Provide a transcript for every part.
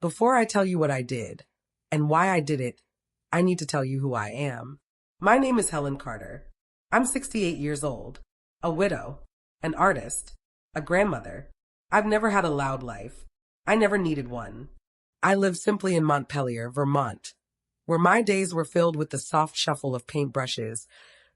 Before I tell you what I did and why I did it, I need to tell you who I am. My name is Helen Carter. I'm 68 years old, a widow, an artist, a grandmother. I've never had a loud life. I never needed one. I live simply in Montpelier, Vermont, where my days were filled with the soft shuffle of paintbrushes,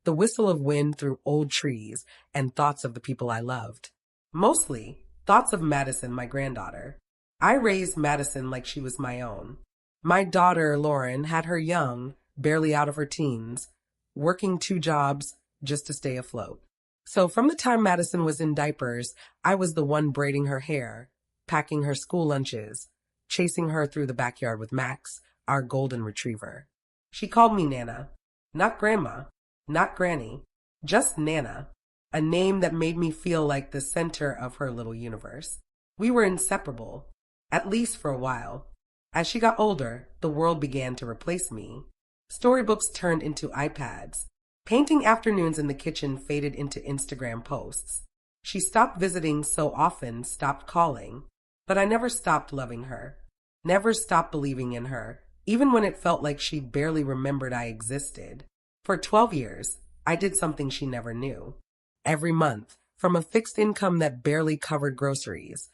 the whistle of wind through old trees, and thoughts of the people I loved. Mostly, thoughts of Madison, my granddaughter. I raised Madison like she was my own. My daughter, Lauren, had her young, barely out of her teens, working 2 jobs just to stay afloat. So from the time Madison was in diapers, I was the one braiding her hair, packing her school lunches, chasing her through the backyard with Max, our golden retriever. She called me Nana. Not Grandma, not Granny, just Nana, a name that made me feel like the center of her little universe. We were inseparable, at least for a while. As she got older, the world began to replace me. Storybooks turned into iPads. Painting afternoons in the kitchen faded into Instagram posts. She stopped visiting so often, stopped calling. But I never stopped loving her. Never stopped believing in her, even when it felt like she barely remembered I existed. For 12 years, I did something she never knew. Every month, from a fixed income that barely covered groceries,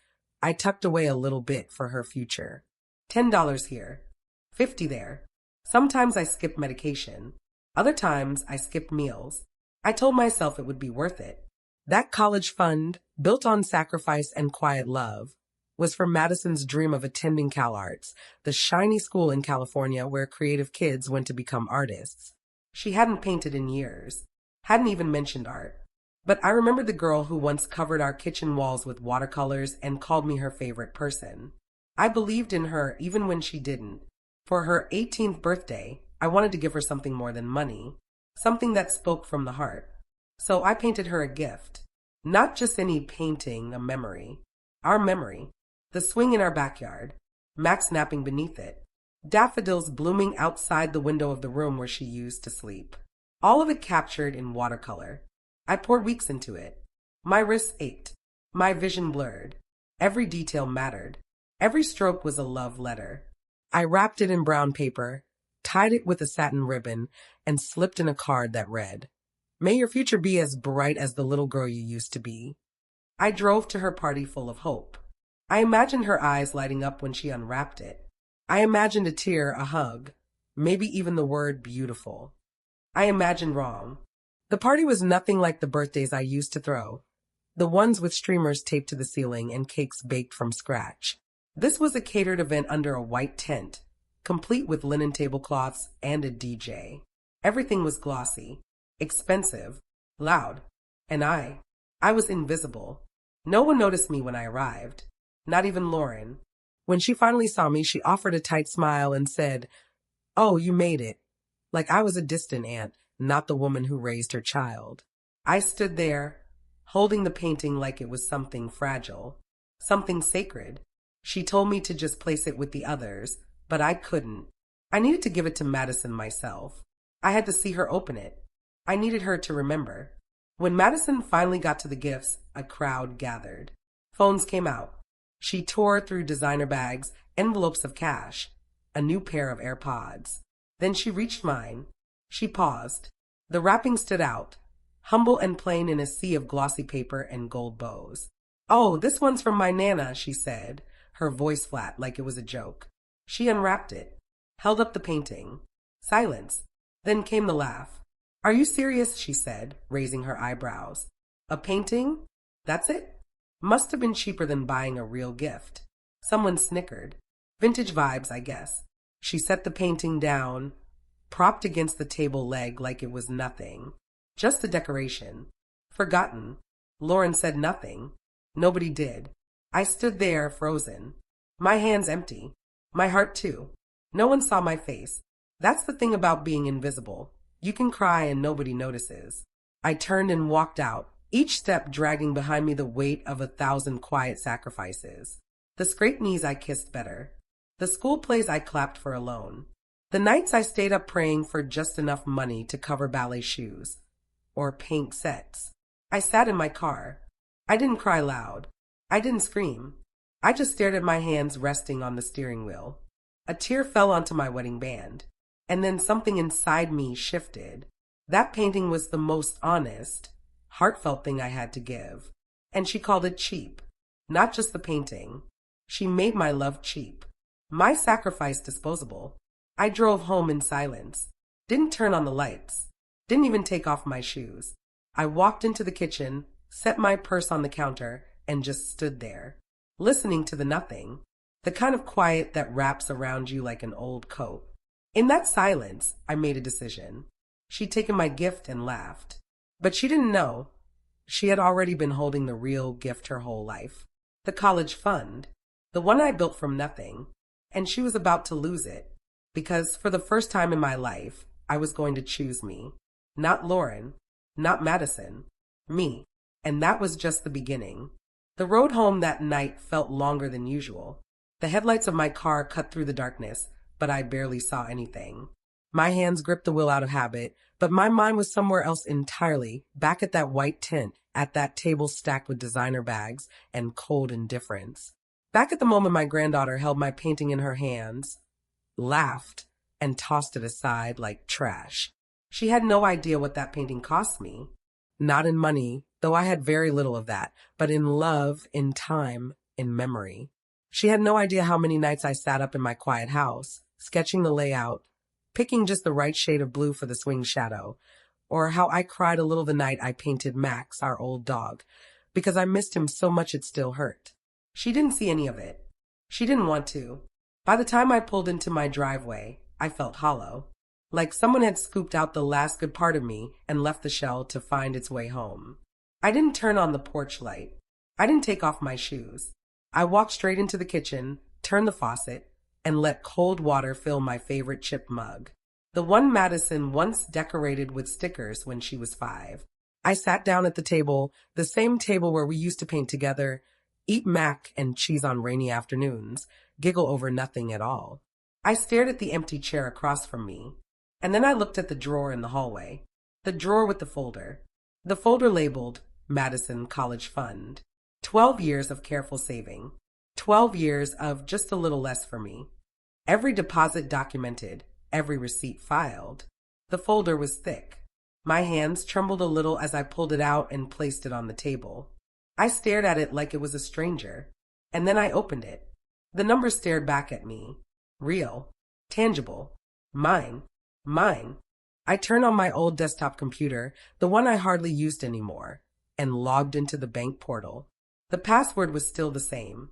I tucked away a little bit for her future. $10 here, $50 there. Sometimes I skipped medication. Other times I skipped meals. I told myself it would be worth it. That college fund, built on sacrifice and quiet love, was for Madison's dream of attending CalArts, the shiny school in California where creative kids went to become artists. She hadn't painted in years, hadn't even mentioned art. But I remembered the girl who once covered our kitchen walls with watercolors and called me her favorite person. I believed in her even when she didn't. For her 18th birthday, I wanted to give her something more than money, something that spoke from the heart. So I painted her a gift. Not just any painting, a memory. Our memory. The swing in our backyard. Max napping beneath it. Daffodils blooming outside the window of the room where she used to sleep. All of it captured in watercolor. I poured weeks into it. My wrists ached. My vision blurred. Every detail mattered. Every stroke was a love letter. I wrapped it in brown paper, tied it with a satin ribbon, and slipped in a card that read, "May your future be as bright as the little girl you used to be." I drove to her party full of hope. I imagined her eyes lighting up when she unwrapped it. I imagined a tear, a hug, maybe even the word beautiful. I imagined wrong. The party was nothing like the birthdays I used to throw, the ones with streamers taped to the ceiling and cakes baked from scratch. This was a catered event under a white tent, complete with linen tablecloths and a DJ. Everything was glossy, expensive, loud, and I was invisible. No one noticed me when I arrived, not even Lauren. When she finally saw me, she offered a tight smile and said, "Oh, you made it," like I was a distant aunt, not the woman who raised her child. I stood there, holding the painting like it was something fragile, something sacred. She told me to just place it with the others, but I couldn't. I needed to give it to Madison myself. I had to see her open it. I needed her to remember. When Madison finally got to the gifts, a crowd gathered. Phones came out. She tore through designer bags, envelopes of cash, a new pair of AirPods. Then she reached mine. She paused. The wrapping stood out, humble and plain in a sea of glossy paper and gold bows. "Oh, this one's from my Nana," she said, her voice flat like it was a joke. She unwrapped it, held up the painting. Silence. Then came the laugh. "Are you serious?" she said, raising her eyebrows. "A painting? That's it?" Must have been cheaper than buying a real gift. Someone snickered. Vintage vibes, I guess. She set the painting down, propped against the table leg like it was nothing. Just a decoration. Forgotten. Lauren said nothing. Nobody did. I stood there, frozen. My hands empty. My heart too. No one saw my face. That's the thing about being invisible. You can cry and nobody notices. I turned and walked out, each step dragging behind me the weight of 1,000 quiet sacrifices. The scraped knees I kissed better. The school plays I clapped for alone. The nights I stayed up praying for just enough money to cover ballet shoes. Or paint sets. I sat in my car. I didn't cry loud. I didn't scream. I just stared at my hands resting on the steering wheel. A tear fell onto my wedding band, and then something inside me shifted. That painting was the most honest, heartfelt thing I had to give, and she called it cheap. Not just the painting. She made my love cheap. My sacrifice disposable. I drove home in silence. Didn't turn on the lights. Didn't even take off my shoes. I walked into the kitchen, set my purse on the counter, and just stood there, listening to the nothing. The kind of quiet that wraps around you like an old coat. In that silence, I made a decision. She'd taken my gift and laughed. But she didn't know. She had already been holding the real gift her whole life. The college fund. The one I built from nothing. And she was about to lose it. Because for the first time in my life, I was going to choose me. Not Lauren. Not Madison. Me. And that was just the beginning. The road home that night felt longer than usual. The headlights of my car cut through the darkness, but I barely saw anything. My hands gripped the wheel out of habit, but my mind was somewhere else entirely, back at that white tent, at that table stacked with designer bags and cold indifference. Back at the moment my granddaughter held my painting in her hands, laughed, and tossed it aside like trash. She had no idea what that painting cost me. Not in money, though I had very little of that, but in love, in time, in memory. She had no idea how many nights I sat up in my quiet house, sketching the layout, picking just the right shade of blue for the swing shadow, or how I cried a little the night I painted Max, our old dog, because I missed him so much it still hurt. She didn't see any of it. She didn't want to. By the time I pulled into my driveway, I felt hollow, like someone had scooped out the last good part of me and left the shell to find its way home. I didn't turn on the porch light. I didn't take off my shoes. I walked straight into the kitchen, turned the faucet, and let cold water fill my favorite chip mug, the one Madison once decorated with stickers when she was 5. I sat down at the table, the same table where we used to paint together, eat mac and cheese on rainy afternoons, giggle over nothing at all. I stared at the empty chair across from me, and then I looked at the drawer in the hallway, the drawer with the folder labeled Madison College Fund. 12 years of careful saving. 12 years of just a little less for me. Every deposit documented, every receipt filed. The folder was thick. My hands trembled a little as I pulled it out and placed it on the table. I stared at it like it was a stranger, and then I opened it. The numbers stared back at me. Real. Tangible. Mine. I turned on my old desktop computer, the one I hardly used anymore, and logged into the bank portal. The password was still the same.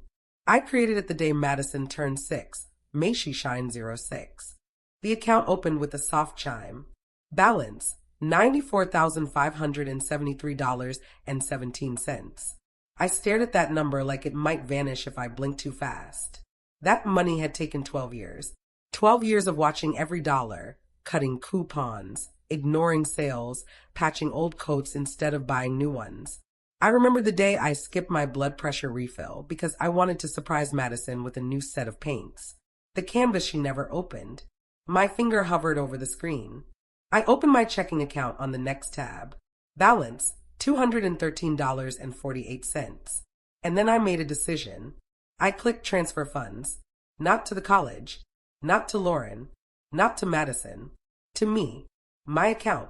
I created it the day Madison turned 6. May she shine 06. The account opened with a soft chime. Balance, $94,573.17. I stared at that number like it might vanish if I blinked too fast. That money had taken 12 years. 12 years of watching every dollar, cutting coupons, ignoring sales, patching old coats instead of buying new ones. I remember the day I skipped my blood pressure refill because I wanted to surprise Madison with a new set of paints. The canvas she never opened. My finger hovered over the screen. I opened my checking account on the next tab. Balance, $213.48. And then I made a decision. I clicked transfer funds. Not to the college. Not to Lauren. Not to Madison. To me. My account.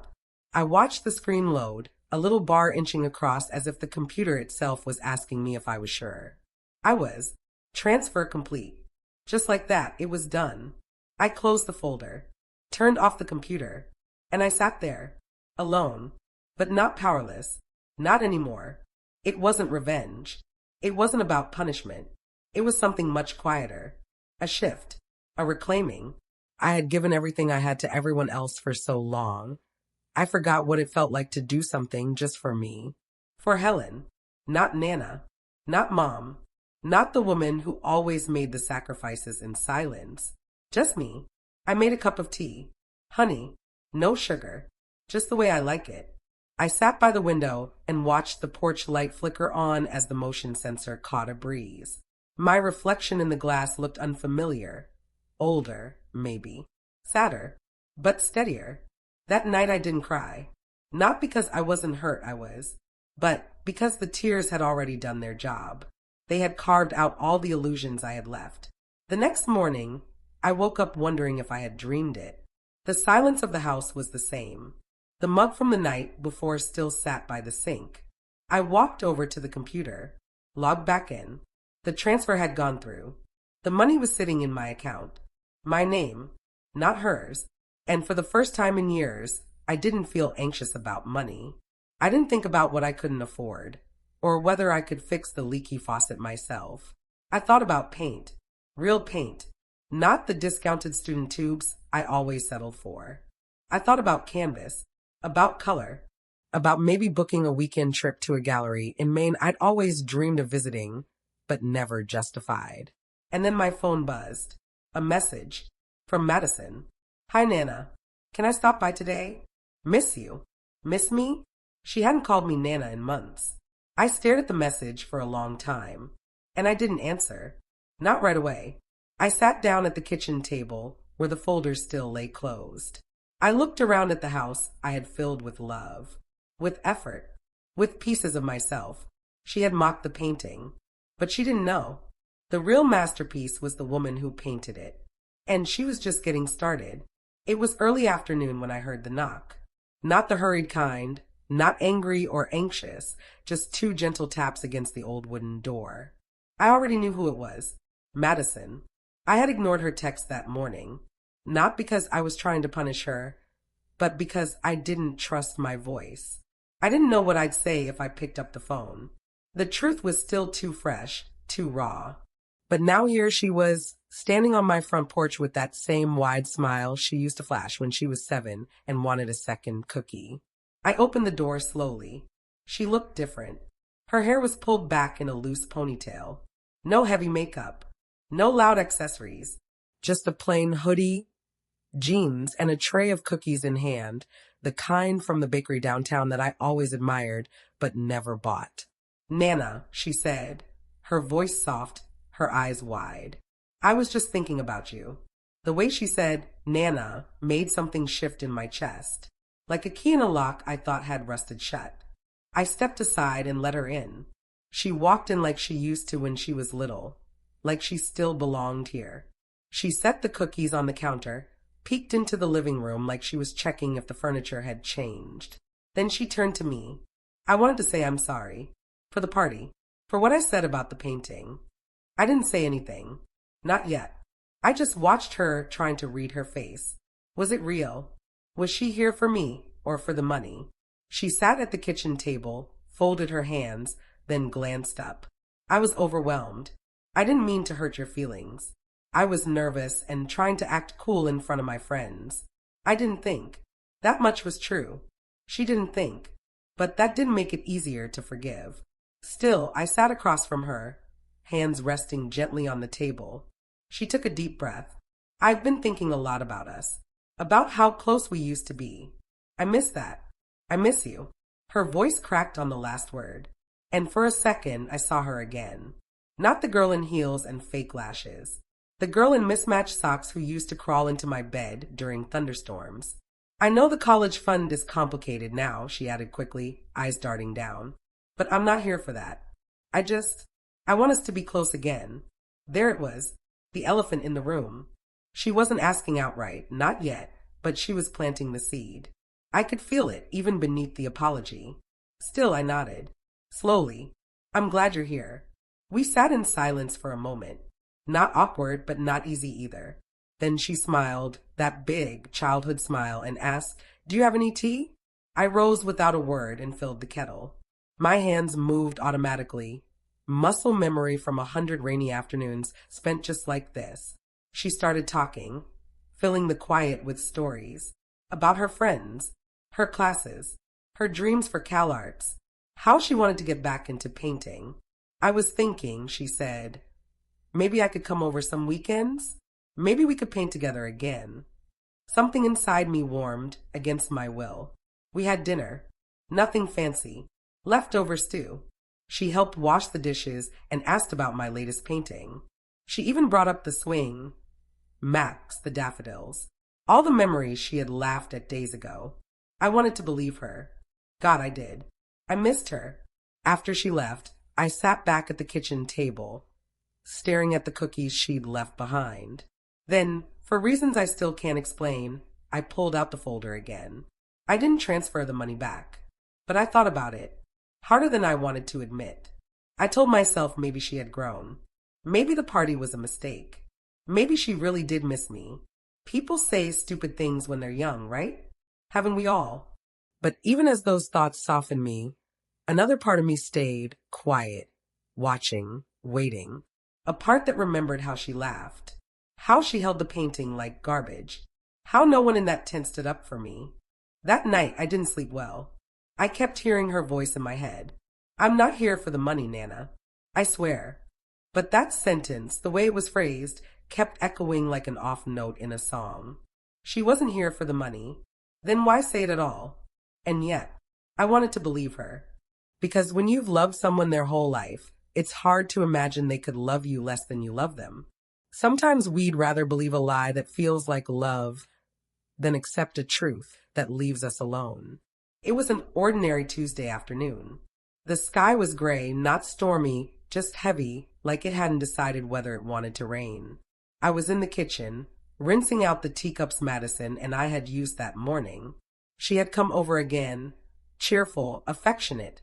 I watched the screen load, a little bar inching across as if the computer itself was asking me if I was sure. I was. Transfer complete. Just like that, it was done. I closed the folder, turned off the computer, and I sat there, alone, but not powerless. Not anymore. It wasn't revenge. It wasn't about punishment. It was something much quieter. A shift. A reclaiming. I had given everything I had to everyone else for so long. I forgot what it felt like to do something just for me. For Helen. Not Nana. Not Mom. Not the woman who always made the sacrifices in silence. Just me. I made a cup of tea. Honey. No sugar. Just the way I like it. I sat by the window and watched the porch light flicker on as the motion sensor caught a breeze. My reflection in the glass looked unfamiliar. Older, maybe. Sadder. But steadier. That night I didn't cry. Not because I wasn't hurt, but because the tears had already done their job. They had carved out all the illusions I had left. The next morning, I woke up wondering if I had dreamed it. The silence of the house was the same. The mug from the night before still sat by the sink. I walked over to the computer, logged back in. The transfer had gone through. The money was sitting in my account. My name, not hers. And for the first time in years, I didn't feel anxious about money. I didn't think about what I couldn't afford, or whether I could fix the leaky faucet myself. I thought about paint, real paint, not the discounted student tubes I always settled for. I thought about canvas, about color, about maybe booking a weekend trip to a gallery in Maine I'd always dreamed of visiting, but never justified. And then my phone buzzed. A message from Madison. Hi, Nana. Can I stop by today? Miss you. Miss me? She hadn't called me Nana in months. I stared at the message for a long time, and I didn't answer. Not right away. I sat down at the kitchen table where the folders still lay closed. I looked around at the house I had filled with love, with effort, with pieces of myself. She had mocked the painting, but she didn't know. The real masterpiece was the woman who painted it, and she was just getting started. It was early afternoon when I heard the knock. Not the hurried kind, not angry or anxious, just two gentle taps against the old wooden door. I already knew who it was. Madison. I had ignored her text that morning, not because I was trying to punish her, but because I didn't trust my voice. I didn't know what I'd say if I picked up the phone. The truth was still too fresh, too raw. But now here she was, standing on my front porch with that same wide smile she used to flash when she was 7 and wanted a second cookie. I opened the door slowly. She looked different. Her hair was pulled back in a loose ponytail. No heavy makeup. No loud accessories. Just a plain hoodie, jeans, and a tray of cookies in hand, the kind from the bakery downtown that I always admired but never bought. Nana, she said, her voice soft, her eyes wide. I was just thinking about you. The way she said, Nana, made something shift in my chest. Like a key in a lock I thought had rusted shut. I stepped aside and let her in. She walked in like she used to when she was little, like she still belonged here. She set the cookies on the counter, peeked into the living room like she was checking if the furniture had changed. Then she turned to me. I wanted to say I'm sorry. For the party. For what I said about the painting. I didn't say anything. Not yet. I just watched her trying to read her face. Was it real? Was she here for me or for the money? She sat at the kitchen table, folded her hands, then glanced up. I was overwhelmed. I didn't mean to hurt your feelings. I was nervous and trying to act cool in front of my friends. I didn't think. That much was true. She didn't think. But that didn't make it easier to forgive. Still, I sat across from her, hands resting gently on the table. She took a deep breath. I've been thinking a lot about us, about how close we used to be. I miss that. I miss you. Her voice cracked on the last word, and for a second I saw her again. Not the girl in heels and fake lashes. The girl in mismatched socks who used to crawl into my bed during thunderstorms. I know the college fund is complicated now, she added quickly, eyes darting down. But I'm not here for that. I want us to be close again. There it was, the elephant in the room. She wasn't asking outright, not yet, but she was planting the seed. I could feel it, even beneath the apology. Still, I nodded. Slowly. I'm glad you're here. We sat in silence for a moment. Not awkward, but not easy either. Then she smiled, that big childhood smile, and asked, "Do you have any tea?" I rose without a word and filled the kettle. My hands moved automatically. Muscle memory from 100 rainy afternoons spent just like this. She started talking, filling the quiet with stories. About her friends, her classes, her dreams for CalArts, how she wanted to get back into painting. I was thinking, she said, maybe I could come over some weekends? Maybe we could paint together again. Something inside me warmed against my will. We had dinner. Nothing fancy. Leftover stew. She helped wash the dishes and asked about my latest painting. She even brought up the swing, Max, the daffodils, all the memories she had laughed at days ago. I wanted to believe her. God, I did. I missed her. After she left, I sat back at the kitchen table, staring at the cookies she'd left behind. Then, for reasons I still can't explain, I pulled out the folder again. I didn't transfer the money back, but I thought about it, harder than I wanted to admit. I told myself maybe she had grown. Maybe the party was a mistake. Maybe she really did miss me. People say stupid things when they're young, right? Haven't we all? But even as those thoughts softened me, another part of me stayed quiet, watching, waiting. A part that remembered how she laughed, how she held the painting like garbage, how no one in that tent stood up for me. That night, I didn't sleep well. I kept hearing her voice in my head. I'm not here for the money, Nana. I swear. But that sentence, the way it was phrased, kept echoing like an off note in a song. She wasn't here for the money. Then why say it at all? And yet, I wanted to believe her. Because when you've loved someone their whole life, it's hard to imagine they could love you less than you love them. Sometimes we'd rather believe a lie that feels like love than accept a truth that leaves us alone. It was an ordinary Tuesday afternoon. The sky was gray, not stormy, just heavy, like it hadn't decided whether it wanted to rain. I was in the kitchen, rinsing out the teacups Madison and I had used that morning. She had come over again, cheerful, affectionate,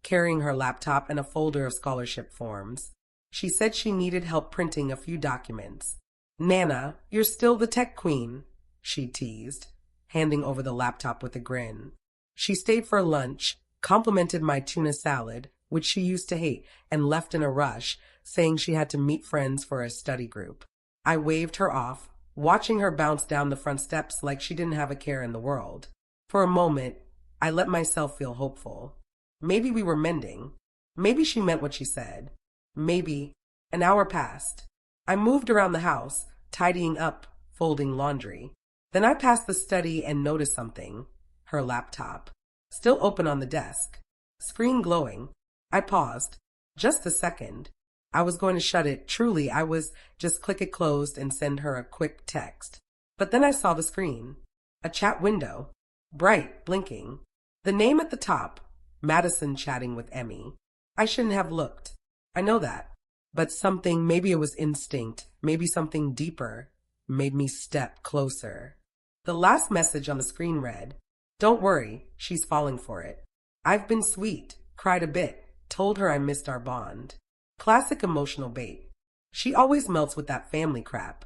carrying her laptop and a folder of scholarship forms. She said she needed help printing a few documents. Nana, you're still the tech queen, she teased, handing over the laptop with a grin. She stayed for lunch, complimented my tuna salad, which she used to hate, and left in a rush, saying she had to meet friends for a study group. I waved her off, watching her bounce down the front steps like she didn't have a care in the world. For a moment, I let myself feel hopeful. Maybe we were mending. Maybe she meant what she said. Maybe. An hour passed. I moved around the house, tidying up, folding laundry. Then I passed the study and noticed something. Her laptop. Still open on the desk. Screen glowing. I paused. Just a second. I was going to shut it. Truly, I was just click it closed and send her a quick text. But then I saw the screen. A chat window. Bright, blinking. The name at the top. Madison chatting with Emmy. I shouldn't have looked. I know that. But something, maybe it was instinct, maybe something deeper, made me step closer. The last message on the screen read, "Don't worry, she's falling for it. I've been sweet, cried a bit, told her I missed our bond." Classic emotional bait. She always melts with that family crap.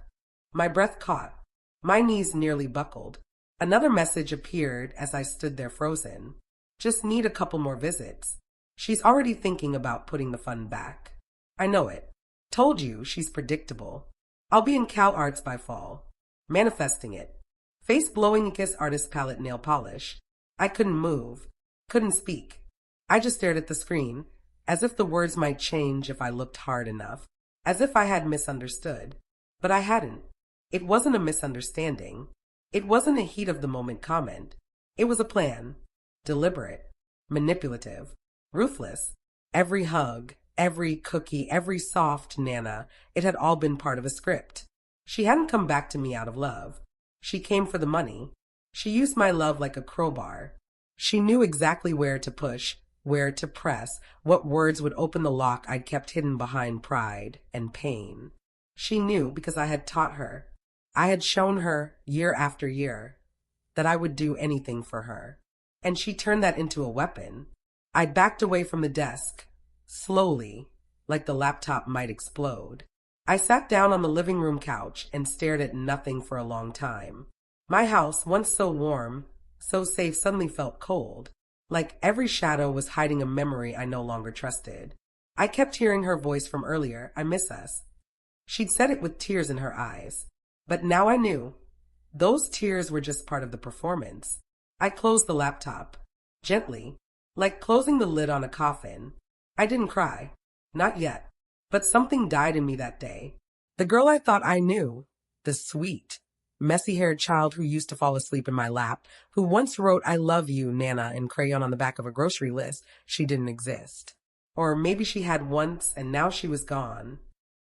My breath caught. My knees nearly buckled. Another message appeared as I stood there frozen. Just need a couple more visits. She's already thinking about putting the fun back. I know it. Told you she's predictable. I'll be in Cal Arts by fall. Manifesting it. Face blowing against artist palette nail polish. I couldn't move. Couldn't speak. I just stared at the screen, as if the words might change if I looked hard enough. As if I had misunderstood. But I hadn't. It wasn't a misunderstanding. It wasn't a heat of the moment comment. It was a plan. Deliberate. Manipulative. Ruthless. Every hug, every cookie, every soft Nana, it had all been part of a script. She hadn't come back to me out of love. She came for the money. She used my love like a crowbar. She knew exactly where to push, where to press, what words would open the lock I'd kept hidden behind pride and pain. She knew because I had taught her. I had shown her, year after year, that I would do anything for her. And she turned that into a weapon. I backed away from the desk, slowly, like the laptop might explode. I sat down on the living room couch and stared at nothing for a long time. My house, once so warm, so safe, suddenly felt cold, like every shadow was hiding a memory I no longer trusted. I kept hearing her voice from earlier, "I miss us." She'd said it with tears in her eyes. But now I knew. Those tears were just part of the performance. I closed the laptop, gently, like closing the lid on a coffin. I didn't cry. Not yet. But something died in me that day. The girl I thought I knew, the sweet, messy-haired child who used to fall asleep in my lap, who once wrote "I love you, Nana" in crayon on the back of a grocery list, she didn't exist. Or maybe she had once and now she was gone.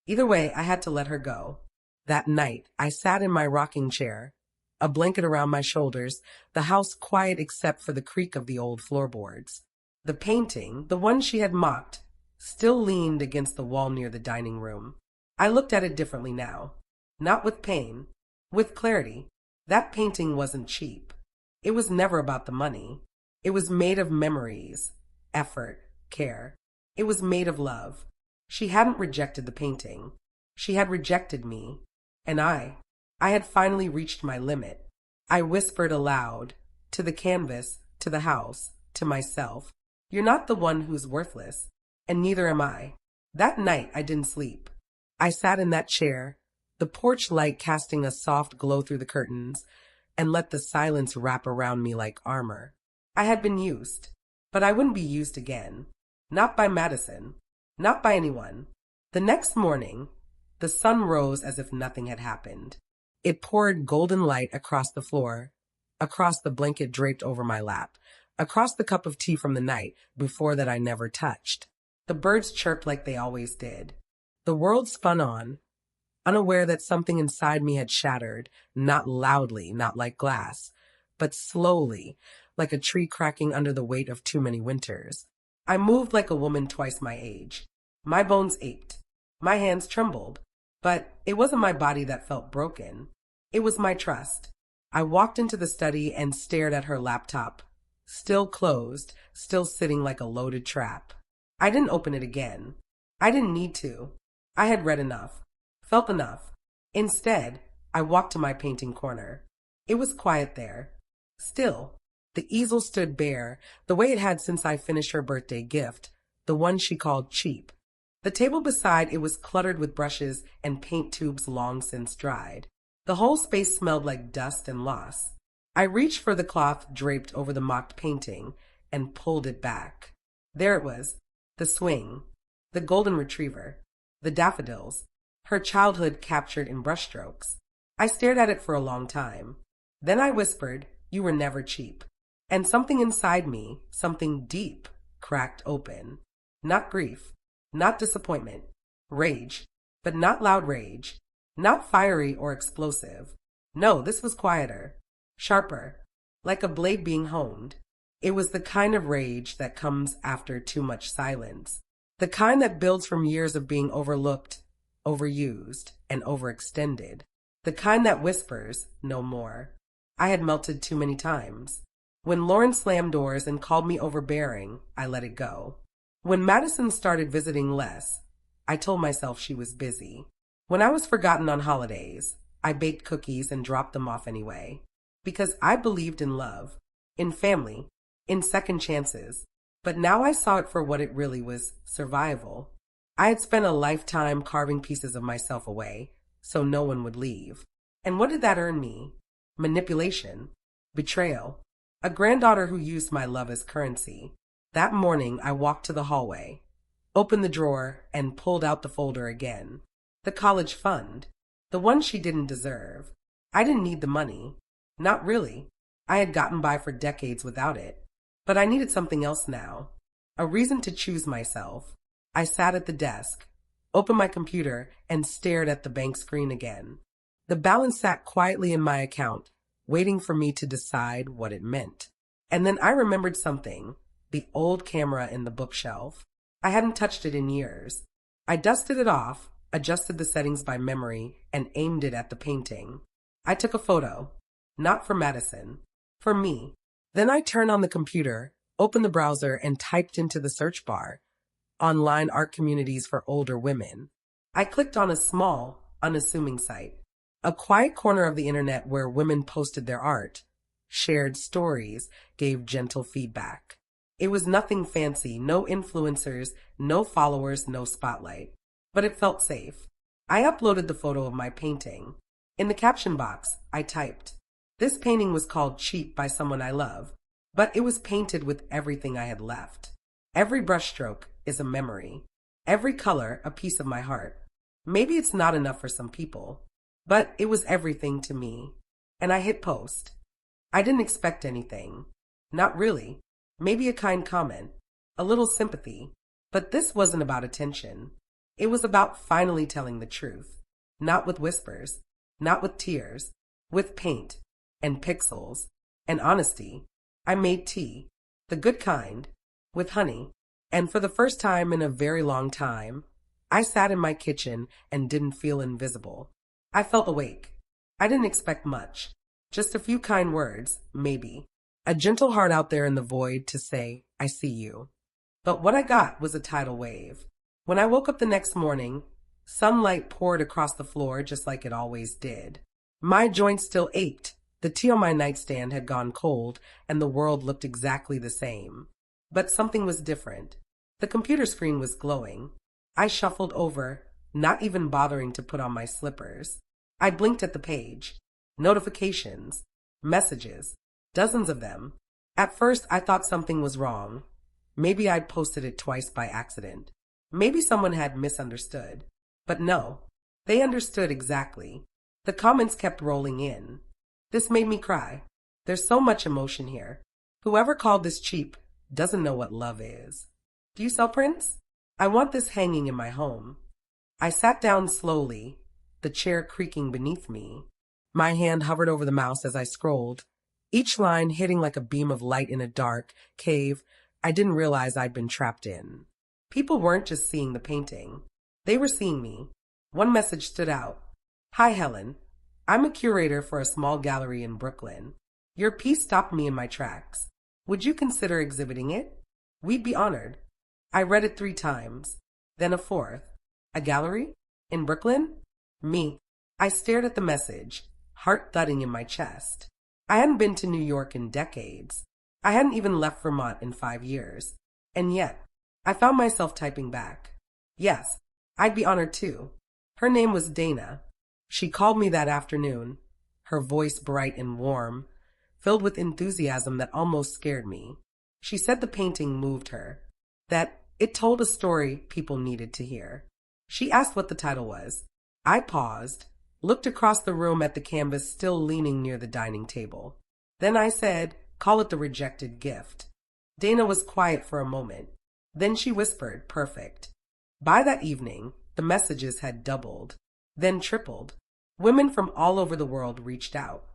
Either way, I had to let her go. That night, I sat in my rocking chair, a blanket around my shoulders, the house quiet except for the creak of the old floorboards. The painting, the one she had mocked, still leaned against the wall near the dining room. I looked at it differently now. Not with pain, with clarity. That painting wasn't cheap. It was never about the money. It was made of memories, effort, care. It was made of love. She hadn't rejected the painting. She had rejected me. And I had finally reached my limit. I whispered aloud, to the canvas, to the house, to myself, "You're not the one who's worthless, and neither am I." That night I didn't sleep. I sat in that chair, the porch light casting a soft glow through the curtains, and let the silence wrap around me like armor. I had been used, but I wouldn't be used again. Not by Madison. Not by anyone. The next morning, the sun rose as if nothing had happened. It poured golden light across the floor, across the blanket draped over my lap, across the cup of tea from the night before that I never touched. The birds chirped like they always did. The world spun on, unaware that something inside me had shattered, not loudly, not like glass, but slowly, like a tree cracking under the weight of too many winters. I moved like a woman twice my age. My bones ached. My hands trembled. But it wasn't my body that felt broken. It was my trust. I walked into the study and stared at her laptop, still closed, still sitting like a loaded trap. I didn't open it again. I didn't need to. I had read enough, felt enough. Instead, I walked to my painting corner. It was quiet there. Still, the easel stood bare, the way it had since I finished her birthday gift, the one she called cheap. The table beside it was cluttered with brushes and paint tubes long since dried. The whole space smelled like dust and loss. I reached for the cloth draped over the mocked painting and pulled it back. There it was, the swing, the golden retriever, the daffodils, her childhood captured in brushstrokes. I stared at it for a long time. Then I whispered, "You were never cheap." And something inside me, something deep, cracked open. Not grief. Not disappointment. Rage. But not loud rage. Not fiery or explosive. No, this was quieter. Sharper. Like a blade being honed. It was the kind of rage that comes after too much silence. The kind that builds from years of being overlooked, overused, and overextended. The kind that whispers, "No more." I had melted too many times. When Lauren slammed doors and called me overbearing, I let it go. When Madison started visiting less, I told myself she was busy. When I was forgotten on holidays, I baked cookies and dropped them off anyway. Because I believed in love, in family, in second chances. But now I saw it for what it really was, survival. I had spent a lifetime carving pieces of myself away, so no one would leave. And what did that earn me? Manipulation. Betrayal. A granddaughter who used my love as currency. That morning, I walked to the hallway, opened the drawer, and pulled out the folder again. The college fund. The one she didn't deserve. I didn't need the money. Not really. I had gotten by for decades without it. But I needed something else now. A reason to choose myself. I sat at the desk, opened my computer, and stared at the bank screen again. The balance sat quietly in my account, waiting for me to decide what it meant. And then I remembered something. The old camera in the bookshelf. I hadn't touched it in years. I dusted it off, adjusted the settings by memory, and aimed it at the painting. I took a photo. Not for Madison. For me. Then I turned on the computer, opened the browser, and typed into the search bar, "Online art communities for older women." I clicked on a small, unassuming site. A quiet corner of the internet where women posted their art, shared stories, gave gentle feedback. It was nothing fancy, no influencers, no followers, no spotlight. But it felt safe. I uploaded the photo of my painting. In the caption box, I typed, "This painting was called cheap by someone I love, but it was painted with everything I had left. Every brushstroke is a memory. Every color, a piece of my heart. Maybe it's not enough for some people, but it was everything to me." And I hit post. I didn't expect anything. Not really. Maybe a kind comment, a little sympathy. But this wasn't about attention. It was about finally telling the truth. Not with whispers, not with tears, with paint and pixels and honesty. I made tea, the good kind, with honey, And for the first time in a very long time, I sat in my kitchen and didn't feel invisible. I felt awake. I didn't expect much. Just a few kind words, maybe. A gentle heart out there in the void to say, I see you. But what I got was a tidal wave. When I woke up the next morning, sunlight poured across the floor just like it always did. My joints still ached. The tea on my nightstand had gone cold, and the world looked exactly the same. But something was different. The computer screen was glowing. I shuffled over, not even bothering to put on my slippers. I blinked at the page. Notifications. Messages. Dozens of them. At first, I thought something was wrong. Maybe I'd posted it twice by accident. Maybe someone had misunderstood. But no, they understood exactly. The comments kept rolling in. This made me cry. There's so much emotion here. Whoever called this cheap doesn't know what love is. Do you sell prints? I want this hanging in my home. I sat down slowly, the chair creaking beneath me. My hand hovered over the mouse as I scrolled, each line hitting like a beam of light in a dark cave I didn't realize I'd been trapped in. People weren't just seeing the painting. They were seeing me. One message stood out. Hi, Helen. I'm a curator for a small gallery in Brooklyn. Your piece stopped me in my tracks. Would you consider exhibiting it? We'd be honored. I read it 3 times, then a 4th. A gallery? In Brooklyn? Me. I stared at the message, heart thudding in my chest. I hadn't been to New York in decades. I hadn't even left Vermont in 5 years. And yet, I found myself typing back. Yes, I'd be honored too. Her name was Dana. She called me that afternoon, her voice bright and warm, filled with enthusiasm that almost scared me. She said the painting moved her, that it told a story people needed to hear. She asked what the title was. I paused, looked across the room at the canvas still leaning near the dining table. Then I said, call it The Rejected Gift. Dana was quiet for a moment. Then she whispered, perfect. By that evening, the messages had doubled, then tripled. Women from all over the world reached out.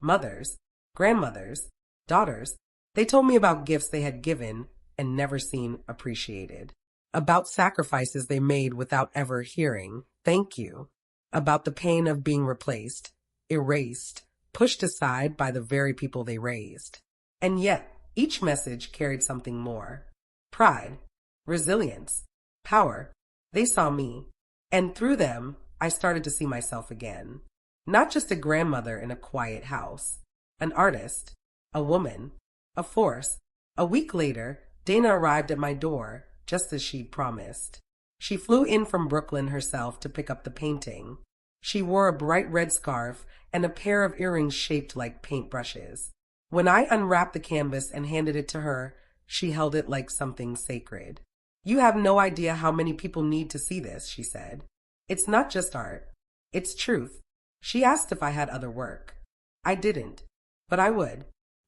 Mothers, grandmothers, daughters. They told me about gifts they had given and never seen appreciated. About sacrifices they made without ever hearing, thank you. About the pain of being replaced, erased, pushed aside by the very people they raised. And yet, each message carried something more. Pride, resilience, power. They saw me. And through them, I started to see myself again. Not just a grandmother in a quiet house. An artist. A woman. A force. A week later, Dana arrived at my door, just as she'd promised. She flew in from Brooklyn herself to pick up the painting. She wore a bright red scarf and a pair of earrings shaped like paintbrushes. When I unwrapped the canvas and handed it to her, she held it like something sacred. You have no idea how many people need to see this, she said. It's not just art. It's truth. She asked if I had other work. I didn't, but I would.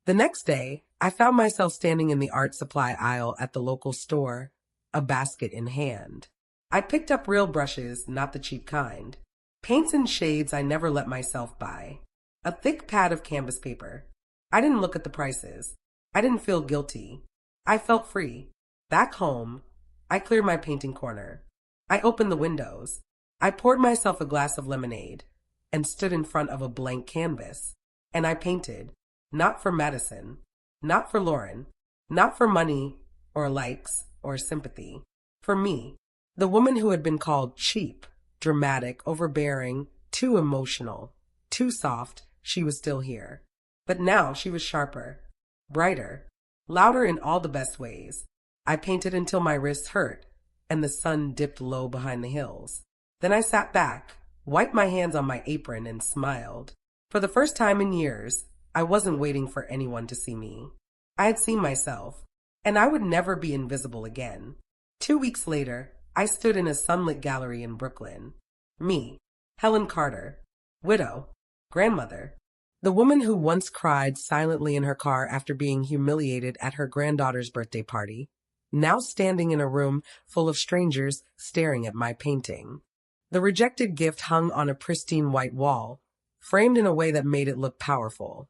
The next day, I found myself standing in the art supply aisle at the local store, a basket in hand. I picked up real brushes, not the cheap kind. Paints and shades I never let myself buy. A thick pad of canvas paper. I didn't look at the prices. I didn't feel guilty. I felt free. Back home, I cleared my painting corner. I opened the windows. I poured myself a glass of lemonade and stood in front of a blank canvas. And I painted. Not for Madison. Not for Lauren. Not for money or likes or sympathy. For me, the woman who had been called cheap, dramatic, overbearing, too emotional, too soft. She was still here. But now she was sharper, brighter, louder in all the best ways. I painted until my wrists hurt and the sun dipped low behind the hills. Then I sat back, wiped my hands on my apron and smiled. For the first time in years, I wasn't waiting for anyone to see me. I had seen myself, and I would never be invisible again. 2 weeks later, I stood in a sunlit gallery in Brooklyn. Me, Helen Carter, widow, grandmother, the woman who once cried silently in her car after being humiliated at her granddaughter's birthday party, now standing in a room full of strangers staring at my painting. The rejected gift hung on a pristine white wall, framed in a way that made it look powerful.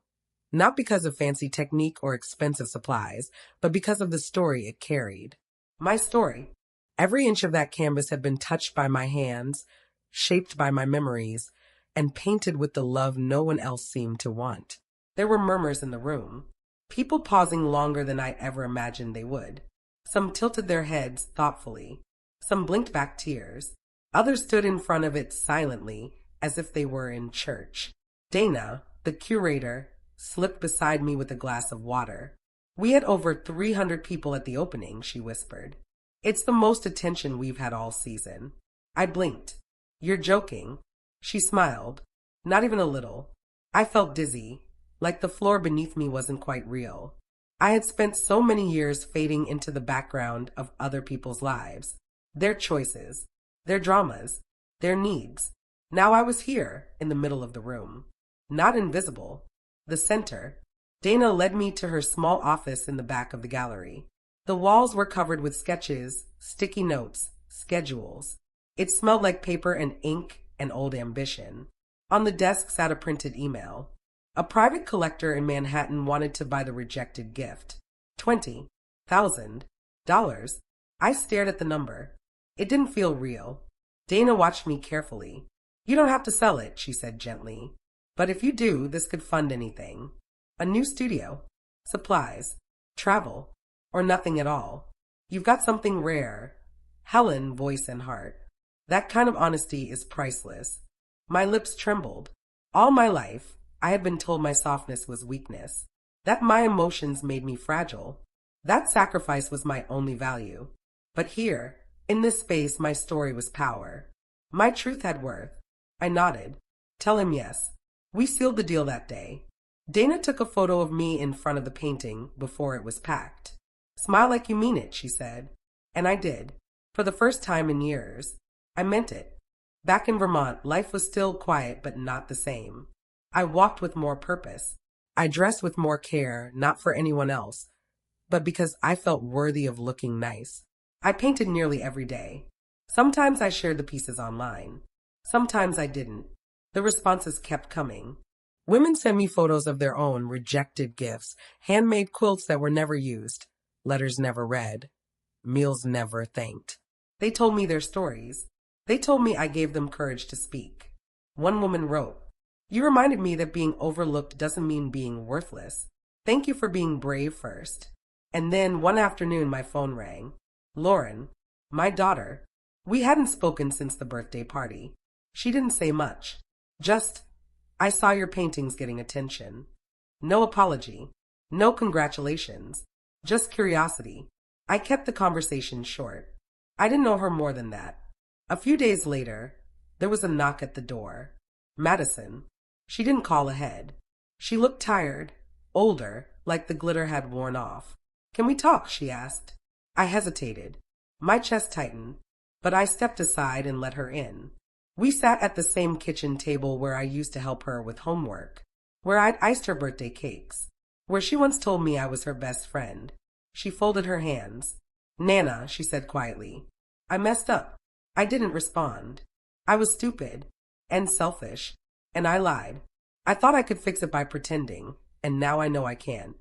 Not because of fancy technique or expensive supplies, but because of the story it carried. My story. Every inch of that canvas had been touched by my hands, shaped by my memories, and painted with the love no one else seemed to want. There were murmurs in the room, people pausing longer than I ever imagined they would. Some tilted their heads thoughtfully, some blinked back tears. Others stood in front of it silently, as if they were in church. Dana, the curator, slipped beside me with a glass of water. We had over 300 people at the opening, she whispered. It's the most attention we've had all season. I blinked. You're joking. She smiled. Not even a little. I felt dizzy, like the floor beneath me wasn't quite real. I had spent so many years fading into the background of other people's lives, their choices, their dramas, their needs. Now I was here, in the middle of the room. Not invisible. The center. Dana led me to her small office in the back of the gallery. The walls were covered with sketches, sticky notes, schedules. It smelled like paper and ink and old ambition. On the desk sat a printed email. A private collector in Manhattan wanted to buy the rejected gift. $20,000. I stared at the number. It didn't feel real. Dana watched me carefully. You don't have to sell it, she said gently. But if you do, this could fund anything. A new studio, supplies, travel, or nothing at all. You've got something rare. Helen, voice and heart. That kind of honesty is priceless. My lips trembled. All my life, I had been told my softness was weakness, that my emotions made me fragile. That sacrifice was my only value. But here, in this space, my story was power. My truth had worth. I nodded. Tell him yes. We sealed the deal that day. Dana took a photo of me in front of the painting before it was packed. Smile like you mean it, she said. And I did. For the first time in years. I meant it. Back in Vermont, life was still quiet but not the same. I walked with more purpose. I dressed with more care, not for anyone else, but because I felt worthy of looking nice. I painted nearly every day. Sometimes I shared the pieces online. Sometimes I didn't. The responses kept coming. Women sent me photos of their own rejected gifts, handmade quilts that were never used, letters never read, meals never thanked. They told me their stories. They told me I gave them courage to speak. One woman wrote, "You reminded me that being overlooked doesn't mean being worthless. Thank you for being brave first." And then one afternoon my phone rang. Lauren, my daughter. We hadn't spoken since the birthday party. She didn't say much. Just, I saw your paintings getting attention. No apology. No congratulations. Just curiosity. I kept the conversation short. I didn't know her more than that. A few days later, there was a knock at the door. Madison. She didn't call ahead. She looked tired, older, like the glitter had worn off. "Can we talk?" she asked. I hesitated. My chest tightened, but I stepped aside and let her in. We sat at the same kitchen table where I used to help her with homework, where I'd iced her birthday cakes, where she once told me I was her best friend. She folded her hands. "Nana," she said quietly, "I messed up. I didn't respond. I was stupid and selfish, and I lied. I thought I could fix it by pretending, and now I know I can't."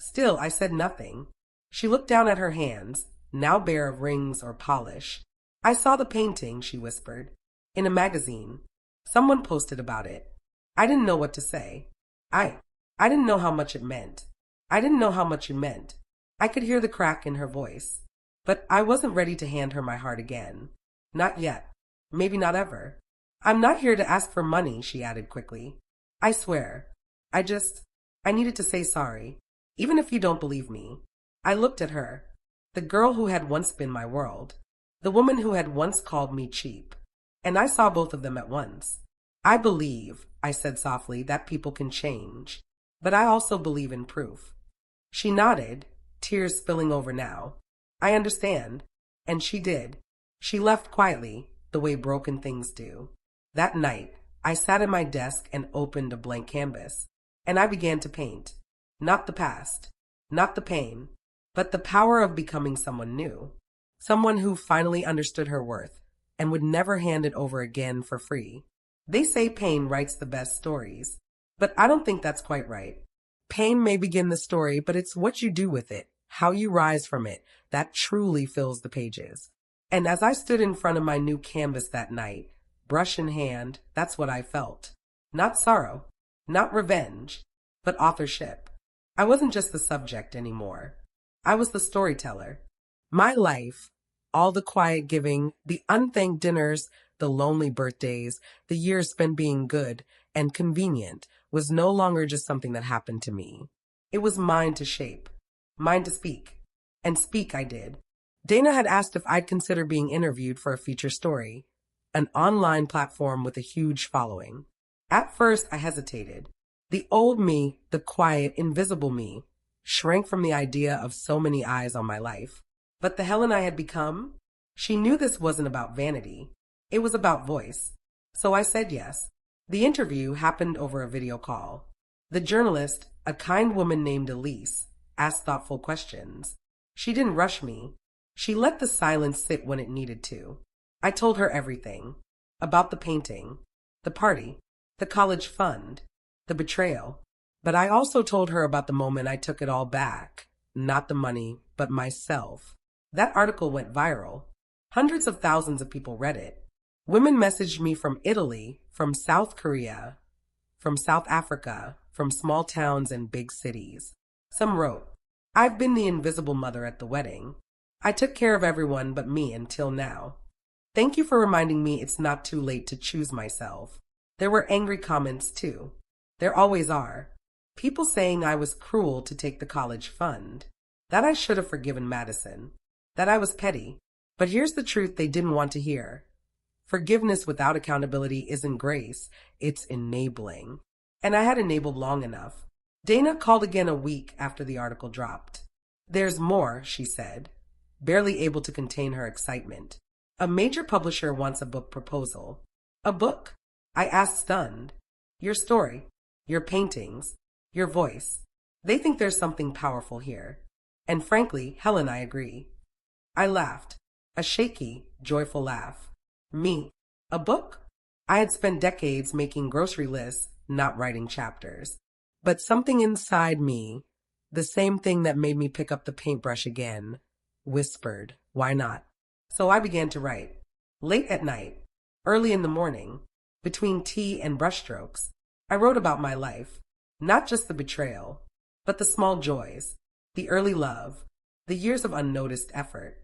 Still, I said nothing. She looked down at her hands, now bare of rings or polish. "I saw the painting," she whispered, "in a magazine. Someone posted about it. I didn't know what to say. I didn't know how much it meant. I didn't know how much you meant." I could hear the crack in her voice. But I wasn't ready to hand her my heart again. Not yet. Maybe not ever. "I'm not here to ask for money," she added quickly. "I swear. I needed to say sorry, even if you don't believe me." I looked at her, the girl who had once been my world, the woman who had once called me cheap, and I saw both of them at once. "I believe," I said softly, "that people can change, but I also believe in proof." She nodded, tears spilling over now. "I understand." And she did. She left quietly, the way broken things do. That night, I sat at my desk and opened a blank canvas, and I began to paint. Not the past, not the pain, but the power of becoming someone new. Someone who finally understood her worth and would never hand it over again for free. They say pain writes the best stories, but I don't think that's quite right. Pain may begin the story, but it's what you do with it How you rise from it, that truly fills the pages. And as I stood in front of my new canvas that night, brush in hand, that's what I felt. Not sorrow, not revenge, but authorship. I wasn't just the subject anymore. I was the storyteller. My life, all the quiet giving, the unthanked dinners, the lonely birthdays, the years spent being good and convenient, was no longer just something that happened to me. It was mine to shape, mine to speak. And speak I did. Dana had asked if I'd consider being interviewed for a feature story, an online platform with a huge following. At first, I hesitated. The old me, the quiet, invisible me, shrank from the idea of so many eyes on my life. But the Helen I had become, she knew this wasn't about vanity. It was about voice. So I said yes. The interview happened over a video call. The journalist, a kind woman named Elise, asked thoughtful questions. She didn't rush me. She let the silence sit when it needed to. I told her everything. About the painting, the party, the college fund, the betrayal. But I also told her about the moment I took it all back. Not the money, but myself. That article went viral. Hundreds of thousands of people read it. Women messaged me from Italy, from South Korea, from South Africa, from small towns and big cities. Some wrote, "I've been the invisible mother at the wedding. I took care of everyone but me until now. Thank you for reminding me it's not too late to choose myself." There were angry comments too. There always are. People saying I was cruel to take the college fund, that I should have forgiven Madison, that I was petty. But here's the truth they didn't want to hear. Forgiveness without accountability isn't grace, it's enabling. And I had enabled long enough. Dana called again a week after the article dropped. "There's more," she said, barely able to contain her excitement. "A major publisher wants a book proposal." "A book?" I asked, stunned. "Your story, your paintings, your voice. They think there's something powerful here." And frankly, Helen, I agree. I laughed, a shaky, joyful laugh. Me, a book? I had spent decades making grocery lists, not writing chapters. But something inside me, the same thing that made me pick up the paintbrush again, whispered, why not? So I began to write. Late at night, early in the morning, between tea and brushstrokes, I wrote about my life. Not just the betrayal, but the small joys, the early love, the years of unnoticed effort.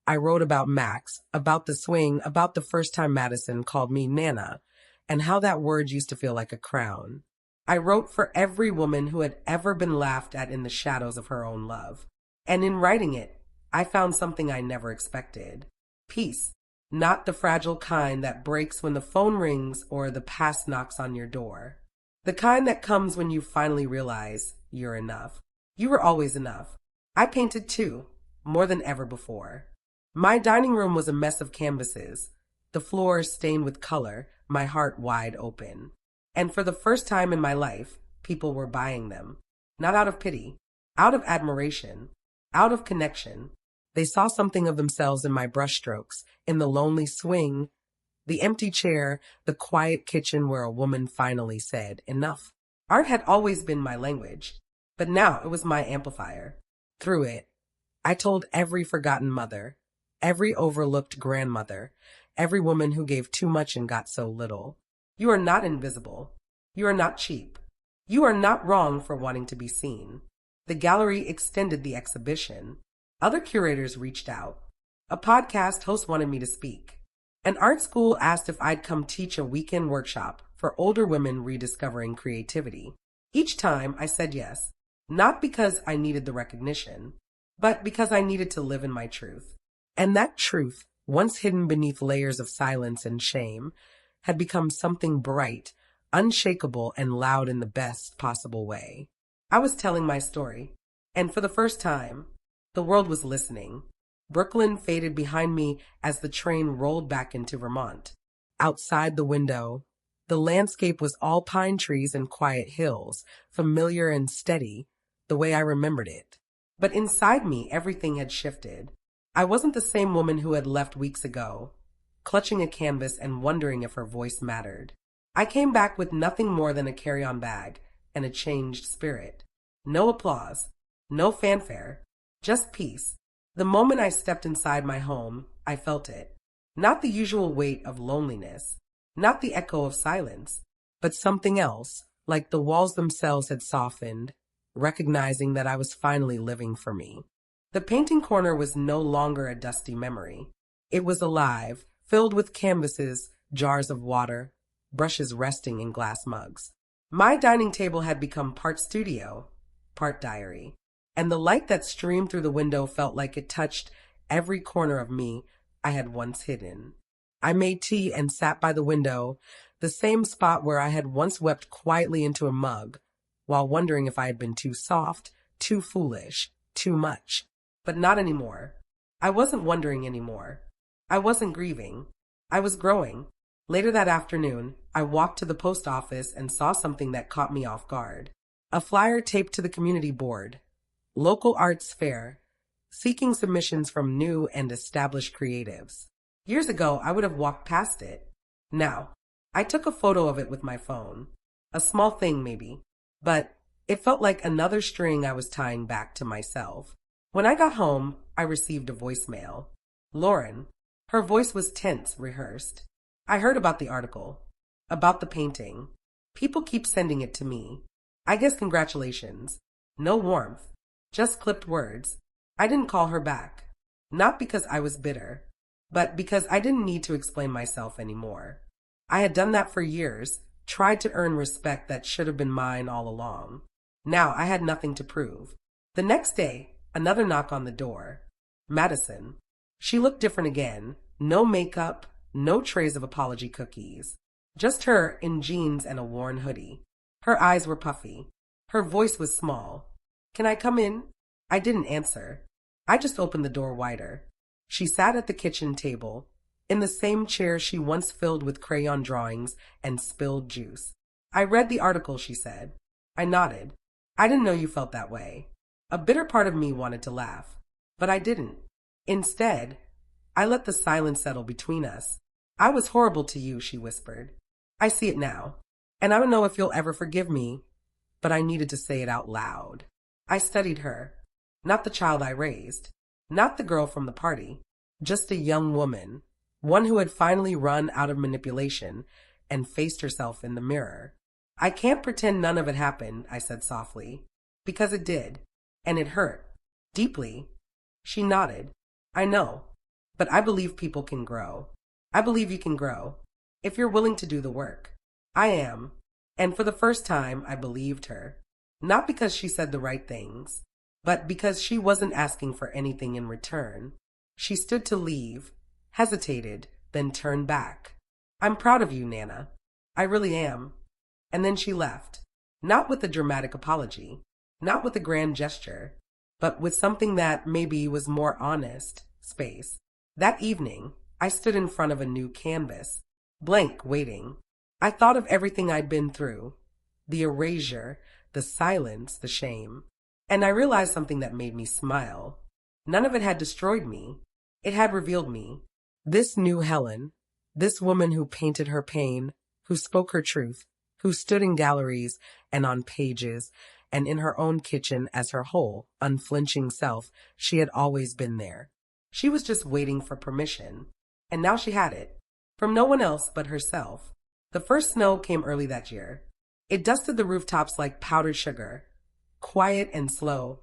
I wrote about Max, about the swing, about the first time Madison called me Nana, and how that word used to feel like a crown. I wrote for every woman who had ever been laughed at in the shadows of her own love. And in writing it, I found something I never expected. Peace, not the fragile kind that breaks when the phone rings or the past knocks on your door. The kind that comes when you finally realize you're enough. You were always enough. I painted too, more than ever before. My dining room was a mess of canvases, the floor stained with color, my heart wide open. And for the first time in my life, people were buying them. Not out of pity, out of admiration, out of connection. They saw something of themselves in my brushstrokes, in the lonely swing, the empty chair, the quiet kitchen where a woman finally said, enough. Art had always been my language, but now it was my amplifier. Through it, I told every forgotten mother, every overlooked grandmother, every woman who gave too much and got so little. You are not invisible. You are not cheap. You are not wrong for wanting to be seen. The gallery extended the exhibition. Other curators reached out. A podcast host wanted me to speak. An art school asked if I'd come teach a weekend workshop for older women rediscovering creativity. Each time I said yes, not because I needed the recognition, but because I needed to live in my truth. And that truth, once hidden beneath layers of silence and shame, had become something bright, unshakable, and loud in the best possible way. I was telling my story, and for the first time, the world was listening. Brooklyn faded behind me as the train rolled back into Vermont. Outside the window, the landscape was all pine trees and quiet hills, familiar and steady, the way I remembered it. But inside me, everything had shifted. I wasn't the same woman who had left weeks ago, clutching a canvas and wondering if her voice mattered. I came back with nothing more than a carry-on bag and a changed spirit. No applause, no fanfare, Just peace. The moment I stepped inside my home, I felt it. Not the usual weight of loneliness, not the echo of silence, but something else, like the walls themselves had softened, recognizing that I was finally living for me. The painting corner was no longer a dusty memory. It was alive, filled with canvases, jars of water, brushes resting in glass mugs. My dining table had become part studio, part diary, and the light that streamed through the window felt like it touched every corner of me I had once hidden. I made tea and sat by the window, the same spot where I had once wept quietly into a mug, while wondering if I had been too soft, too foolish, too much. But not anymore. I wasn't wondering anymore. I wasn't grieving. I was growing. Later that afternoon, I walked to the post office and saw something that caught me off guard. A flyer taped to the community board. Local arts fair, seeking submissions from new and established creatives. Years ago, I would have walked past it. Now, I took a photo of it with my phone. A small thing, maybe. But it felt like another string I was tying back to myself. When I got home, I received a voicemail. Lauren. Her voice was tense, rehearsed. I heard about the article. About the painting. People keep sending it to me. I guess congratulations. No warmth. Just clipped words. I didn't call her back. Not because I was bitter, but because I didn't need to explain myself anymore. I had done that for years, tried to earn respect that should have been mine all along. Now I had nothing to prove. The next day, another knock on the door. Madison. She looked different again. No makeup, no trays of apology cookies. Just her in jeans and a worn hoodie. Her eyes were puffy. Her voice was small. Can I come in? I didn't answer. I just opened the door wider. She sat at the kitchen table, in the same chair she once filled with crayon drawings and spilled juice. I read the article, she said. I nodded. I didn't know you felt that way. A bitter part of me wanted to laugh, but I didn't. Instead, I let the silence settle between us. I was horrible to you, she whispered. I see it now, and I don't know if you'll ever forgive me, but I needed to say it out loud. I studied her, not the child I raised, not the girl from the party, just a young woman, one who had finally run out of manipulation and faced herself in the mirror. I can't pretend none of it happened, I said softly, because it did, and it hurt, deeply. She nodded. I know, but I believe people can grow. I believe you can grow, if you're willing to do the work. I am, and for the first time I believed her, not because she said the right things, but because she wasn't asking for anything in return. She stood to leave, hesitated, then turned back. I'm proud of you, Nana. I really am. And then she left, not with a dramatic apology, not with a grand gesture, but with something that maybe was more honest, space. That evening, I stood in front of a new canvas, blank, waiting. I thought of everything I'd been through, the erasure, the silence, the shame. And I realized something that made me smile. None of it had destroyed me. It had revealed me. This new Helen, this woman who painted her pain, who spoke her truth, who stood in galleries and on pages and in her own kitchen as her whole, unflinching self, she had always been there. She was just waiting for permission. And now she had it. From no one else but herself. The first snow came early that year. It dusted the rooftops like powdered sugar, quiet and slow,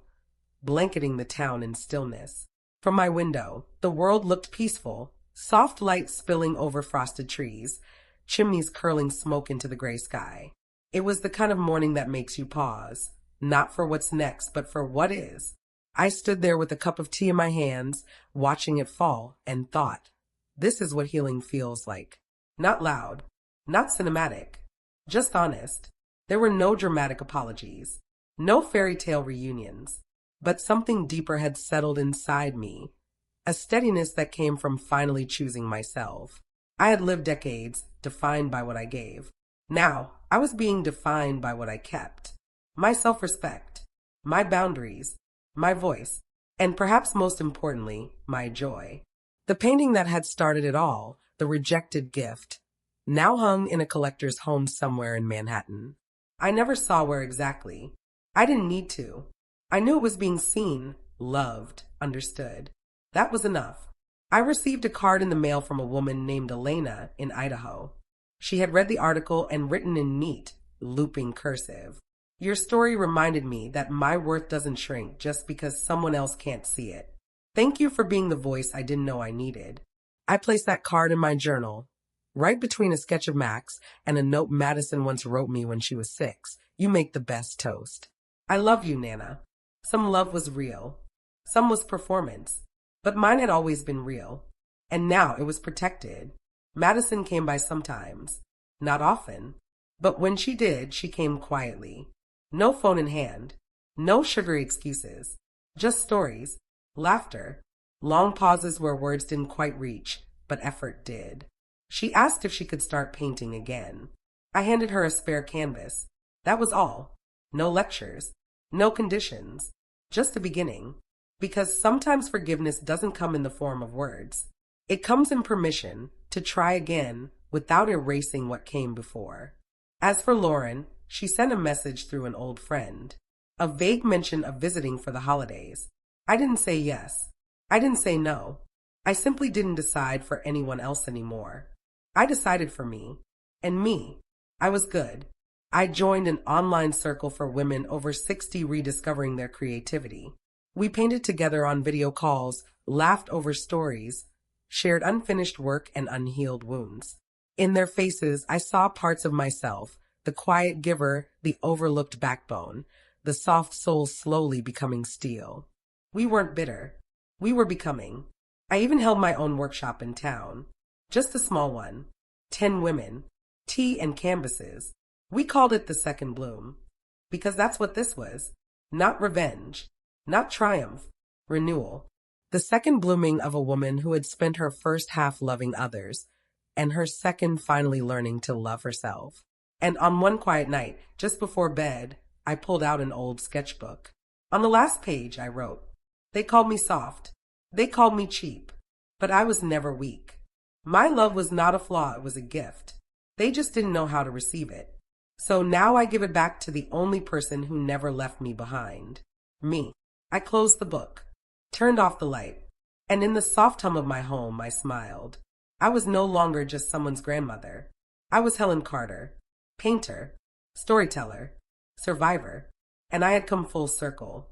blanketing the town in stillness. From my window, the world looked peaceful, soft light spilling over frosted trees, chimneys curling smoke into the gray sky. It was the kind of morning that makes you pause, not for what's next, but for what is. I stood there with a cup of tea in my hands, watching it fall, and thought, this is what healing feels like. Not loud, not cinematic, just honest. There were no dramatic apologies, no fairy tale reunions, but something deeper had settled inside me, a steadiness that came from finally choosing myself. I had lived decades defined by what I gave. Now, I was being defined by what I kept. My self-respect, my boundaries, my voice, and perhaps most importantly, my joy. The painting that had started it all, the rejected gift, now hung in a collector's home somewhere in Manhattan. I never saw where exactly. I didn't need to. I knew it was being seen, loved, understood. That was enough. I received a card in the mail from a woman named Elena in Idaho. She had read the article and written in neat, looping cursive. Your story reminded me that my worth doesn't shrink just because someone else can't see it. Thank you for being the voice I didn't know I needed. I placed that card in my journal, right between a sketch of Max and a note Madison once wrote me when she was 6. You make the best toast. I love you, Nana. Some love was real. Some was performance. But mine had always been real. And now it was protected. Madison came by sometimes. Not often. But when she did, she came quietly. No phone in hand. No sugary excuses. Just stories. Laughter. Long pauses where words didn't quite reach, but effort did. She asked if she could start painting again. I handed her a spare canvas. That was all. No lectures. No conditions. Just a beginning. Because sometimes forgiveness doesn't come in the form of words. It comes in permission to try again without erasing what came before. As for Lauren, she sent a message through an old friend. A vague mention of visiting for the holidays. I didn't say yes. I didn't say no. I simply didn't decide for anyone else anymore. I decided for me. And me. I was good. I joined an online circle for women over 60 rediscovering their creativity. We painted together on video calls, laughed over stories, shared unfinished work and unhealed wounds. In their faces, I saw parts of myself, the quiet giver, the overlooked backbone, the soft soul slowly becoming steel. We weren't bitter. We were becoming. I even held my own workshop in town. Just a small one. 10 women. Tea and canvases. We called it the Second Bloom. Because that's what this was. Not revenge. Not triumph. Renewal. The second blooming of a woman who had spent her first half loving others, and her second finally learning to love herself. And on one quiet night, just before bed, I pulled out an old sketchbook. On the last page, I wrote, "They called me soft. They called me cheap. But I was never weak. My love was not a flaw, it was a gift. They just didn't know how to receive it. So now I give it back to the only person who never left me behind. Me." I closed the book, turned off the light, and in the soft hum of my home, I smiled. I was no longer just someone's grandmother. I was Helen Carter, painter, storyteller, survivor, and I had come full circle.